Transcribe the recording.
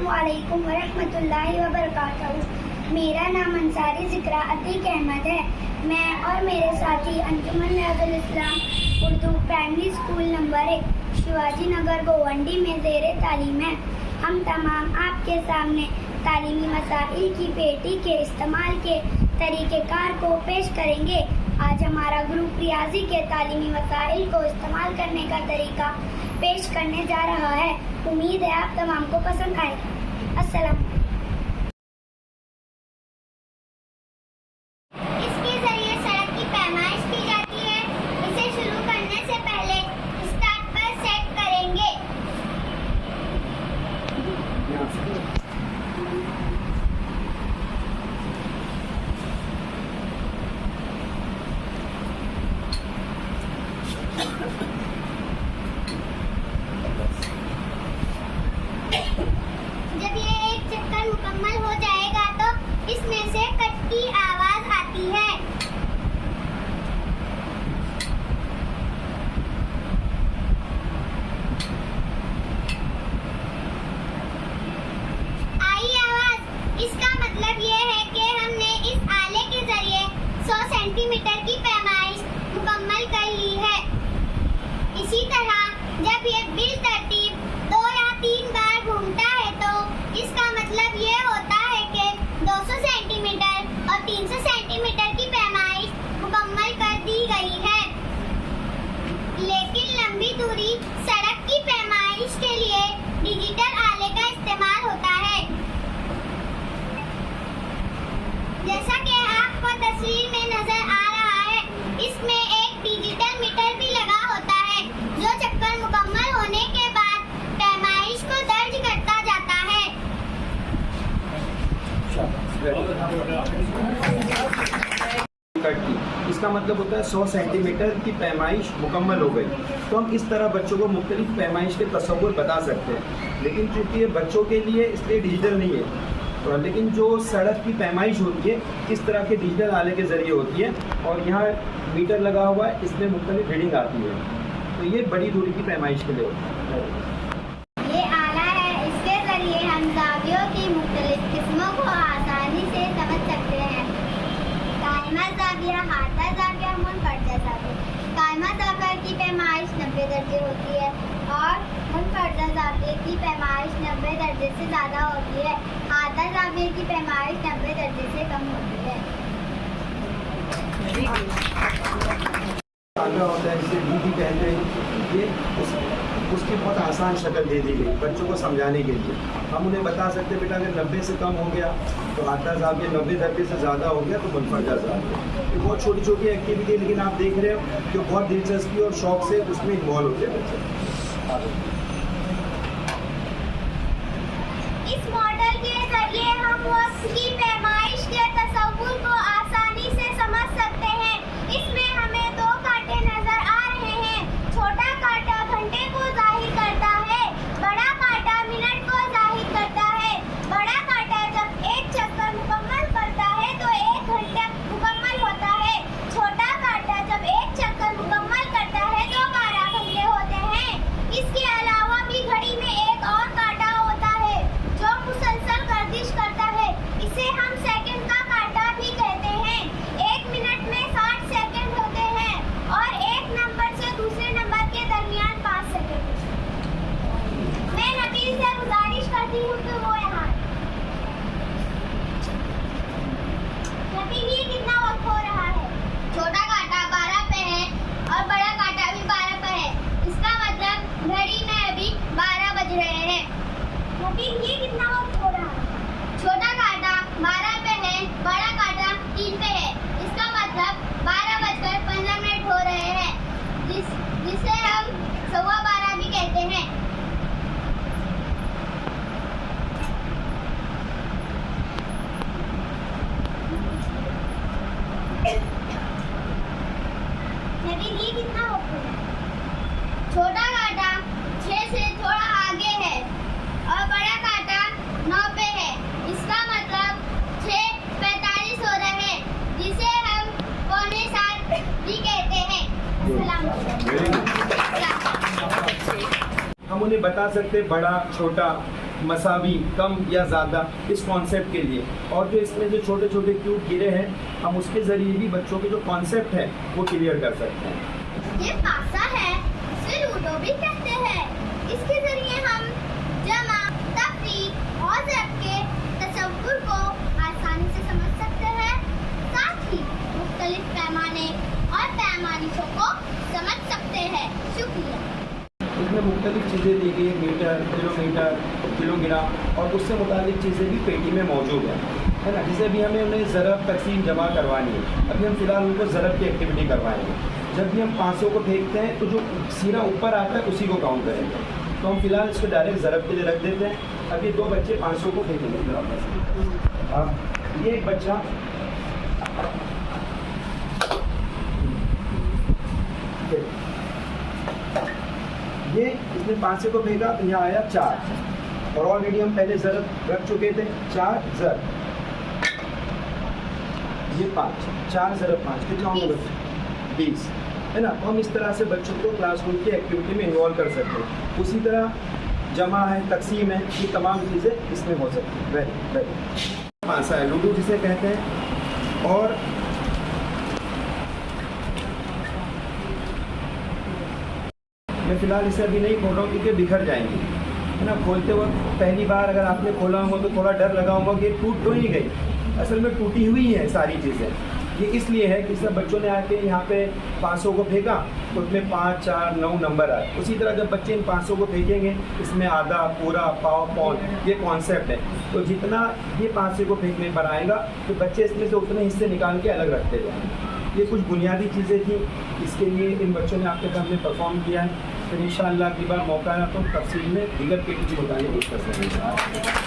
अस्सलामुअलैकुम वरहमतुल्लाहि वबरकातुहू। मेरा नाम अंसारी ज़िक्रा अतीक अहमद है। मैं और मेरे साथी Anjuman Riyazul Islam Urdu primary school number 1 Shivaji Nagar Govandi में ज़ेरे तालीम है। हम तमाम आपके सामने तालीमी मसाइल की पेटी के इस्तेमाल के तरीक़ेकार को पेश करेंगे। आज हमारा ग्रुप रियाजी के तालीमी मसाइल को इस्तेमाल करने का तरीका पेश करने जा रहा है। उम्मीद है आप तमाम को पसंद आएगा। अस्सलाम। इसके जरिए सड़क की पैमाइश की जाती है। इसे शुरू करने से पहले स्टार्ट पर सेट करेंगे। जब ये एक चक्कर मुकम्मल हो जाएगा तो इसमें से कट की आवाज आती है। आई आवाज, इसका मतलब ये है कि हमने इस आले के जरिए 100 सेंटीमीटर की पैमाइश मुकम्मल कर ली है। इसी तरह जब ये बिल तरतीब 2 या 3 बार घूमता है तो इसका मतलब ये होता है कि 200 सेंटीमीटर और 300 सेंटीमीटर की पैमाइश मुकम्मल कर दी गई है। लेकिन लंबी दूरी सड़क की पैमाइश के लिए डिजिटल आले का इस्तेमाल होता है। जैसा कि आपको तस्वीर में नजर आ रहा है, इसमें एक डिजिटल मीटर भी लगा होता है जो चक्कर मुकम्मल होने के बाद पैमाइश को दर्ज करता जाता है। इसका मतलब होता है 100 सेंटीमीटर की पैमाइश मुकम्मल हो गई। तो हम इस तरह बच्चों को मुख्तलिफ पैमाइश के तस्वुर बता सकते हैं, लेकिन चूँकि ये बच्चों के लिए इसलिए डिजिटल नहीं है। तो लेकिन जो सड़क की पैमाइश होती है इस तरह के डिजिटल आले के ज़रिए होती है और यहाँ मीटर लगा हुआ है, इसमें मुख्तलिफ रीडिंग आती है। तो ये बड़ी दूरी की पैमाइश के लिए होता है। ये आला है, इसके जरिए हम ज़ावियों की मुख्तलिफ किस्मों को आसानी से समझ सकते हैं। कायमा ज़ाविया, हाथा ज़ाविया, मुनफरदा ज़ाविया। कायमा ज़ाविया की पैमाइश 90 दर्जे होती है और मुनफरदा ज़ाविया की पैमाइश 90 दर्जे से ज़्यादा होती है। हाथा ज़ाविया की पैमाइश 90 दर्जे से कम होती है। आगा होता है, जिसे डी भी कहते हैं। ये उसकी बहुत आसान शक्ल दे दी गई बच्चों को समझाने के लिए। हम उन्हें बता सकते हैं बेटा अगर 90 से कम हो गया तो हाथा ज़ाविया, 90 दर्जे से ज़्यादा हो गया तो मुनफरदा ज़ाविया। ये बहुत छोटी छोटी एक्टिविटी है, लेकिन आप देख रहे हो कि बहुत दिलचस्पी और शौक से उसमें इन्वॉल्व होते हैं बच्चे। इस मॉडल के जरिए हम वक्त की पैमाइश के तस्वुर को आसानी से समझ सकते हैं। इसमें हमें 2 कांटे नजर आ रहे हैं। छोटा कांटा घंटे को जाहिर करता है, बड़ा कांटा मिनट को जाहिर करता है। बड़ा कांटा जब एक चक्कर मुकम्मल करता है तो 1 घंटा मुकम्मल होता है। छोटा कांटा जब एक चक्कर मुकम्मल करता है तो 12 घंटे होते हैं। इसके अलावा भी घड़ी में एक और कांटा होता है जो मुसलसल गर्दिश करता है। इसे हम सेकंड का कांटा भी कहते हैं। 1 मिनट में 60 सेकंड होते हैं और एक नंबर से दूसरे नंबर के दरमियान 5 सेकंड। मैं नबील से गुजारिश करती हूँ कि वो यहाँ। नबील, ये कितना वक्त हो रहा है? छोटा कांटा 12 पे है और बड़ा कांटा भी 12 पे है। इसका मतलब घड़ी में अभी 12 बज रहे हैं। नबील, ये कितना वक्त हो रहा है? छोटा कांटा 12 पे है, बड़ा कांटा 3 पे है। इसका मतलब 12:15 हो रहे हैं, जिसे हम 12:15 भी कहते हैं। नबील, ये कितना वक्त हो रहा है? छोटा कांटा 6 से थोड़ा आगे है और बड़ा कांटा 9 पे है। इसका मतलब 6:45 हो रहे हैं, जिसे हम 6:45 भी कहते हैं। हम उन्हें बता सकते बड़ा छोटा मसावी, कम या ज़्यादा, इस कॉन्सेप्ट के लिए। और जो इसमें जो छोटे छोटे क्यूब गिरे हैं, हम उसके ज़रिए भी बच्चों के जो कॉन्सेप्ट है वो क्लियर कर सकते हैं। ये पासा है, इसे लूडो भी कहते हैं। इसके जरिए हम जमा, तफरीक और ज़ब्त के तसव्वुर को आसानी से समझ सकते हैं, साथ ही मुख्तलिफ पैमाने और पैमानिशों को समझ सकते हैं। शुक्रिया। इसमें मुख्तलिफ चीज़ें दी गई, मीटर, किलोमीटर, किलोग्राम और उससे मुताबिक चीज़ें भी पेटी में मौजूद है ना। जैसे अभी हमें उन्हें ज़रब, तकसीम, जमा करवानी है, अभी हम फ़िलहाल उनको ज़रब की एक्टिविटी करवाएंगे। जब भी हम 500 को फेंकते हैं तो जो सीधा ऊपर आता है उसी को काउंट करेंगे। तो हम फिलहाल इसको डायरेक्ट ज़रब के लिए रख देते हैं। अभी 2 बच्चे 500 को फेंकेंगे। अब ये एक बच्चा ये इसने 500 को फेंका तो यहाँ आया 4, और ऑलरेडी हम पहले ज़रब रख चुके थे। 4 ज़रब ये 5, 4 ज़रब 5 कितना होंगे बच्चे? 20, है ना। तो हम इस तरह से बच्चों को क्लासरूम की एक्टिविटी में इन्वॉल्व कर सकते हैं। उसी तरह जमा है, तकसीम है, ये तमाम चीज़ें इसमें हो सकती हैं। वेरी वेरी पासा है, लूडो जिसे कहते हैं। और मैं फ़िलहाल इसे अभी नहीं खोल रहा हूँ क्योंकि बिखर जाएंगे, है ना। खोलते वक्त पहली बार अगर आपने खोला होगा तो थोड़ा डर लगा होगा कि ये टूट तो नहीं गई। असल में टूटी हुई है सारी चीज़ें। ये इसलिए है कि सब बच्चों ने आके यहाँ पे 500 को फेंका तो उसमें 5, 4, 9 नंबर आए। उसी तरह जब बच्चे इन 500 को फेंकेंगे, इसमें आधा, पूरा, पाव, पौन, ये कॉन्सेप्ट है। तो जितना ये 500 को फेंकने पर आएगा तो बच्चे इसमें से उतने हिस्से निकाल के अलग रखते जाएंगे। ये कुछ बुनियादी चीज़ें थी, इसके लिए इन बच्चों ने आपके सामने परफॉर्म किया है। फिर इंशाअल्लाह अगली बार मौका है तो तफसील में दीगर के कुछ बताने की कोशिश करेंगे।